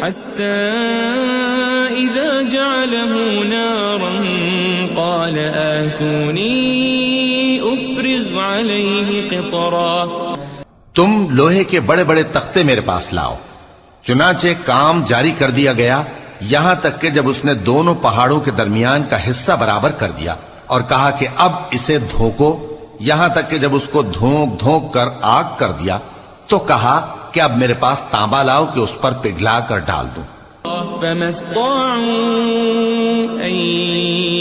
حتى إذا جعله نارا قال آتوني أفرغ عليه قطرا. تم لوہے کے بڑے بڑے تختے میرے پاس لاؤ. چنانچہ کام جاری کر دیا گیا یہاں تک کہ جب اس نے دونوں پہاڑوں کے درمیان کا حصہ برابر کر دیا اور کہا کہ اب اسے دھوکو، یہاں تک کہ جب اس کو دھونک دھونک کر آگ کر دیا تو کہا کہ اب میرے پاس تانبا لاؤ کہ اس پر پگھلا کر ڈال دوں. فما استطاعوا أن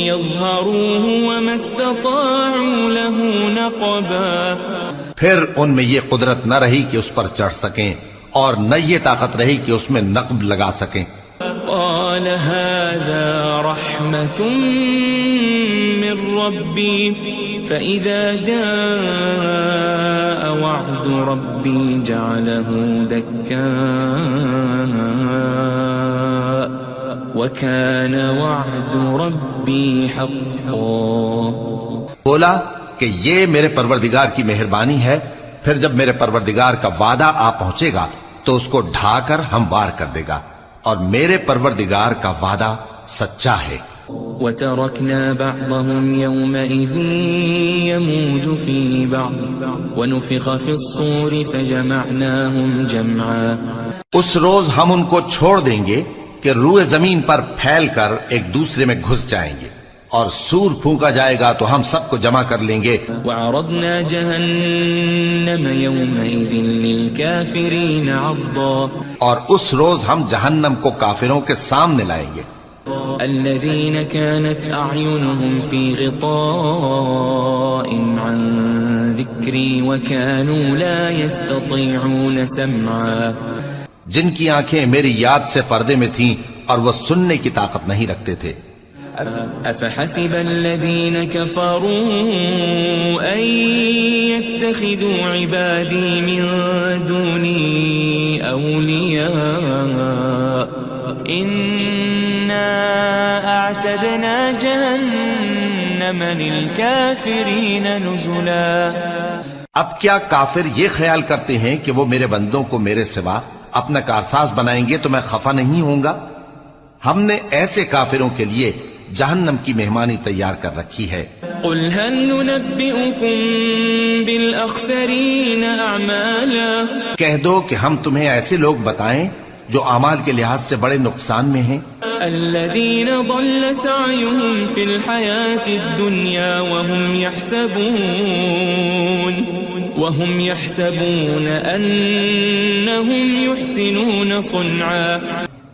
يظهروه وما استطاعوا له نقبا. پھر ان میں یہ قدرت نہ رہی کہ اس پر چڑھ سکیں اور نہ یہ طاقت رہی کہ اس میں نقب لگا سکیں. قال هذا رحمة من ربي فإذا جاء وعد ربي جعله دكا وكان وعد ربي حقا. بولا کہ یہ میرے پروردگار کی مہربانی ہے، پھر جب میرے پروردگار کا وعدہ آ پہنچے گا تو اس کو ڈھا کر ہموار کر دے گا، اور میرے پروردگار کا وعدہ سچا ہے. وَتَرَكْنَا بَعْضَهُمْ يَوْمَئِذٍ يَمُوجُ فِي بَعْضٍ وَنُفِخَ فِي الصُّورِ فَجَمَعْنَاهُمْ جَمْعًا. اس روز ہم ان کو چھوڑ دیں گے کہ روئے زمین پر پھیل کر ایک دوسرے میں گھس جائیں گے، اور سور پھونکا جائے گا تو ہم سب کو جمع کر لیں گے. وعرضنا جهنم يومئذ للكافرين عرضا اور اس روز ہم جہنم کو کافروں کے سامنے لائیں گے. الذين كانت أعينهم في غطاء عن ذكري وكانوا لا يستطيعون سمعا جن کی آنکھیں میری یاد سے پردے میں تھیں اور وہ سننے کی طاقت نہیں رکھتے تھے. أفحسب الذين كفروا أن يتخذوا عبادي من دوني أولياء إنا أعتدنا جهنم للكافرين نزلا. اب کیا کافر یہ خیال کرتے ہیں کہ وہ میرے بندوں کو میرے سوا اپنا کارساز بنائیں گے تو میں خفا نہیں ہوں گا؟ ہم نے ایسے کافروں کے لیے جہنم کی مہمانی تیار کر رکھی ہے. قل هل ننبئكم بالأخسرين أعمالا کہہ دو کہ ہم تمہیں ایسے لوگ بتائیں جو اعمال کے لحاظ سے بڑے نقصان میں ہیں. الذين ضل سعيهم في الحياة الدنيا وهم يحسبون أنهم يحسنون صنعا.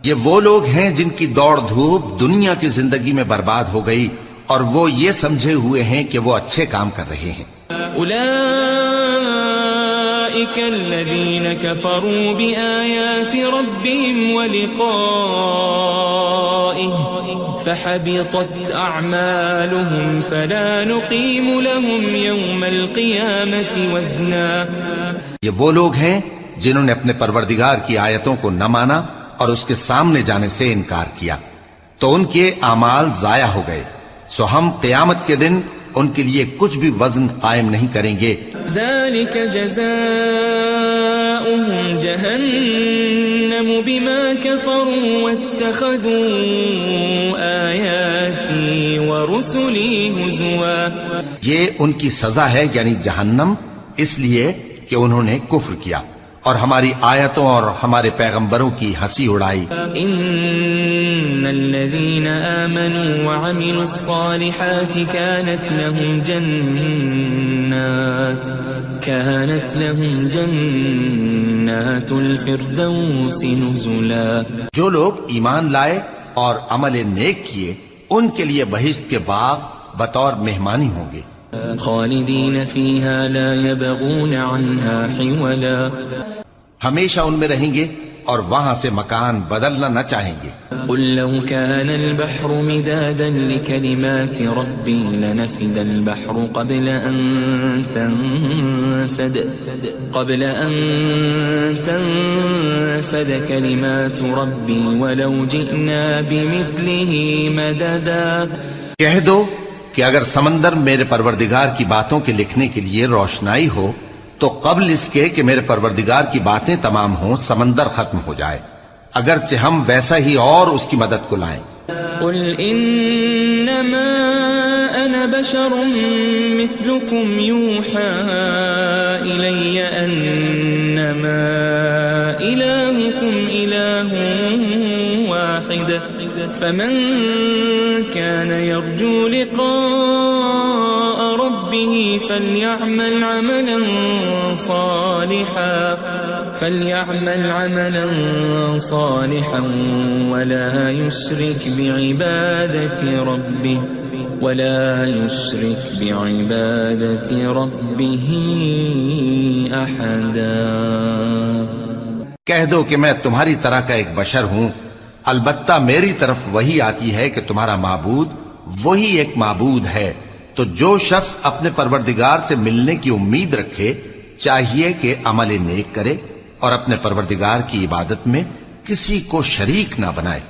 یہ وہ لوگ ہیں جن کی دوڑ دھوپ دنیا کی زندگی میں برباد ہو گئی اور وہ یہ سمجھے ہوئے ہیں کہ وہ اچھے کام کر رہے ہیں. أولئك الذين كفروا بآيات ربهم ولقائه فحبطت أعمالهم فلا نقيم لهم يوم القيامة وزنا. یہ وہ لوگ ہیں جنہوں نے اپنے پروردگار کی آیتوں کو نہ مانا اور اس کے سامنے جانے سے انکار کیا تو ان کے اعمال ضائع ہو گئے، سو ہم قیامت کے دن ان کے لیے کچھ بھی وزن قائم نہیں کریں گے. ذلك جزاؤهم جهنم بما كفروا واتخذوا آياتي ورسلي هزوا. یہ ان کی سزا ہے یعنی جہنم، اس لیے کہ انہوں نے کفر کیا اور ہماری آیتوں اور ہمارے پیغمبروں کی ہنسی اڑائی. ان الذين آمنوا وعملوا الصالحات كانت لهم جنات الفردوس نزلا. جو لوگ ایمان لائے اور عمل نیک کیے ان کے لیے بہشت کے باغ بطور مہمانی ہوں گے. خالدین فیہا لا یبغون عنہا حولا. ہمیشہ ان میں رہیں گے اور وہاں سے مکان بدلنا نہ چاہیں گے. قل لو كان البحر مدادا لكلمات ربي لنفد البحر قبل أن تنفد كلمات ربي ولو جئنا بمثله مددا. کہہ دو کہ اگر سمندر میرے پروردگار کی باتوں کے لکھنے کے لیے روشنائی ہو تو قبل اس کے کہ میرے پروردگار کی باتیں تمام ہوں سمندر ختم ہو جائے، اگرچہ ہم ویسا ہی اور اس کی مدد کو لائیں. قل انما انا بشر مثلكم يوحى الي انما الهكم اله واحد فمن كان يرجو لقاء ربه فليعمل عملا صالحا ولا يشرك بعبادة ربه أحدا. کہہ دو کہ میں تمہاری طرح کا ایک بشر ہوں، البتہ میری طرف وہی آتی ہے کہ تمہارا معبود وہی ایک معبود ہے. تو جو شخص اپنے پروردگار سے ملنے کی امید رکھے چاہیے کہ عمل نیک کرے اور اپنے پروردگار کی عبادت میں کسی کو شریک نہ بنائے.